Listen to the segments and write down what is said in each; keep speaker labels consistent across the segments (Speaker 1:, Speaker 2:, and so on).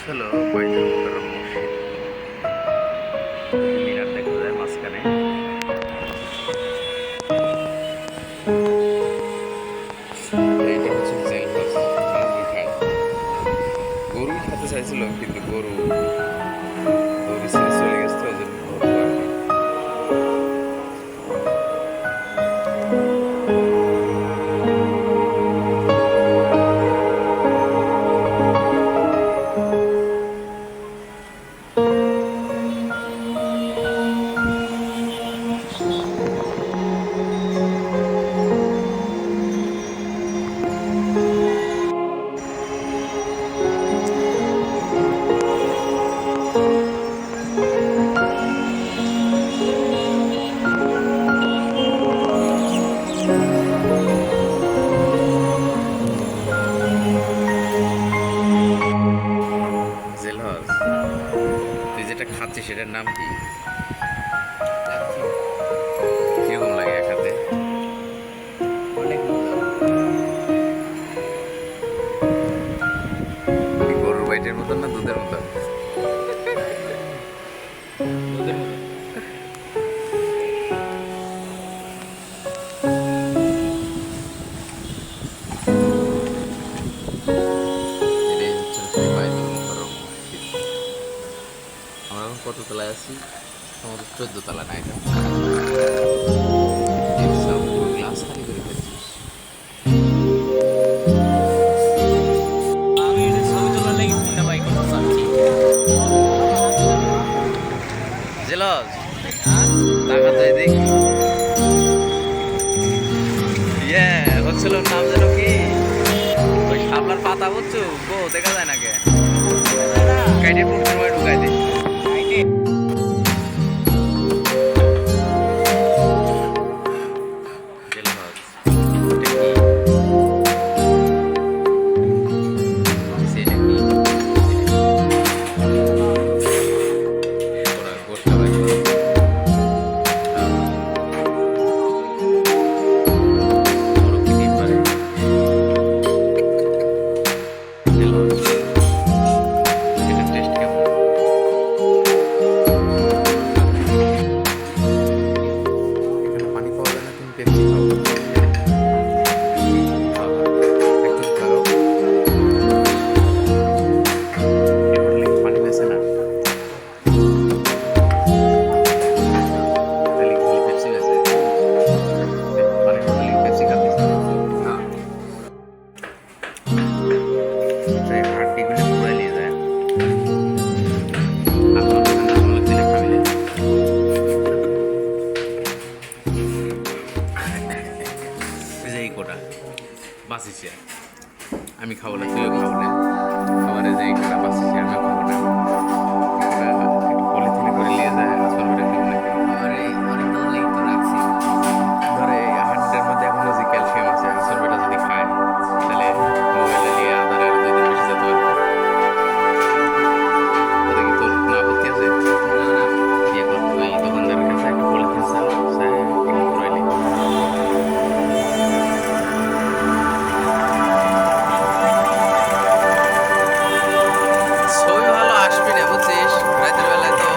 Speaker 1: হলো বাইতুল মুকাররম মসজিদ। মিনার দেখা যায় মাঝখানে। এইটা হচ্ছে জেল হাউস, মুরগি খায়। গরু খেতে চাইছিল কিন্তু গরু দড়ি ছেড়ে চলে গেছে, তো ওই জন্য ধরবো আর কি। জেল হাউস, তুই যেটা খাচ্ছিস সেটার নাম কি? কিরকম লাগে এক হাতে?
Speaker 2: অনেক মজা।
Speaker 1: কি গরুর বাইটের মতন না দুধের মতন?
Speaker 2: দুধের মতো।
Speaker 1: এটাই হচ্ছে সেই বাইতুল মুকাররম মসজিদ। আমরা এখন কত তলায় আছি? আমাদের 14 তলা না এটা? সব গ্লাস খালি করে ফেলছিস।
Speaker 2: আমি এটা ছবি তোলার লাগি ফোনটা বাই করতে চাচ্ছি।
Speaker 1: জেলস টাকা তো এদিক ইয়ে হচ্ছিল নাম যেন কি? ওই শাপলার পাতা বুঝছো গো, দেখা যায় না কে? কাইটে পুকুরের মধ্যে ঢুকাই দে। জেলস এটা কি? ওরা গোটা ভাই বড় কি দিতে পারে? জেলস এটা টেস্ট কেমন? এখানে পানি পাওয়া যায় না, তুমি পেপসি খাও। একটু খাও। এ হোটেলে কি পানি বেছে না? হোটেলে কি খালি পেপসি বেছে? পানির হোটেলে কি পেপসি খাচ্ছিস? না। তো এই হাড্ডিগুলো পুরাই নিয়ে যায়। আপনার দোকানে আপনার দিলে খাবি না। এই যে এই কোটা বাঁচিছে, আমি খাবো না, তুইও খাবো না। আমার এই যে এই কোটা বাঁচিছে, আমিও খাবো না। এটা একটু পলিথিনে করে নিয়ে যায়, আজকাল ওটা দিব না।
Speaker 2: আমার এই অনেক দল লাগি তো রাখছি।
Speaker 1: ধরে এই হাড্ডির মধ্যে এখনো যে ক্যালসিয়াম আছে, সরবেটা যদি খায় তাহলে মোবাইলে নিয়ে আধারে আরো 2 দিন বেশি যেতে পারবে। তাতে কি তোর কোনো আপত্তি আছে?
Speaker 2: না না,
Speaker 1: ইয়ে কর, ওই দোকানদারের কাছে একটা পলিথিন চাও, চাই একটু পুরাইলি। ছবি ভালো আসবি না বুঝছিস, রাতের বেলায় তো।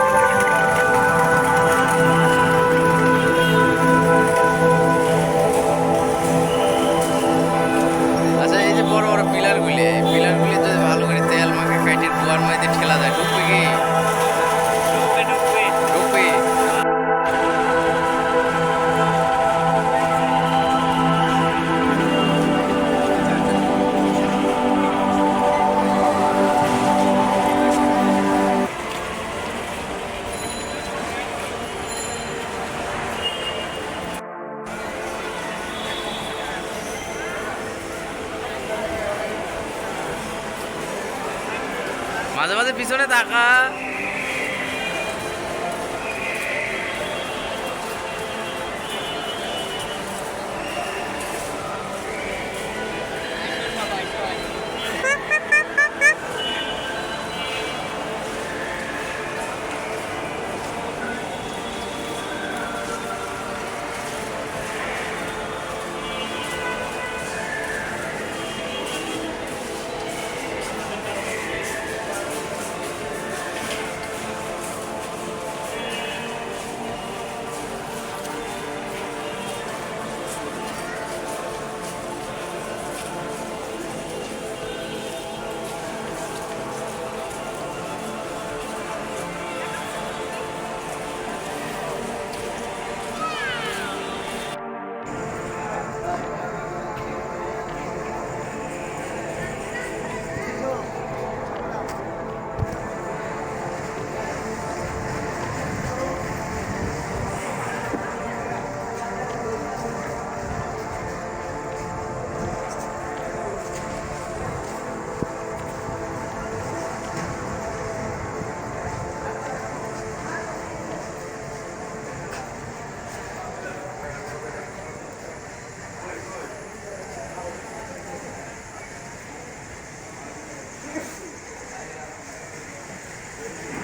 Speaker 1: আচ্ছা এই যে বড় বড় পিলারগুলি, এই পিলারগুলি যদি ভালো করে তেল মাখে কাইটের কুয়ার মধ্যে ঠেলা যায়, ঢুকবে কি?
Speaker 2: ঢুকবে ঢুকবে।
Speaker 1: ঢুকবে। মাঝে মাঝে পিছনে তাকা।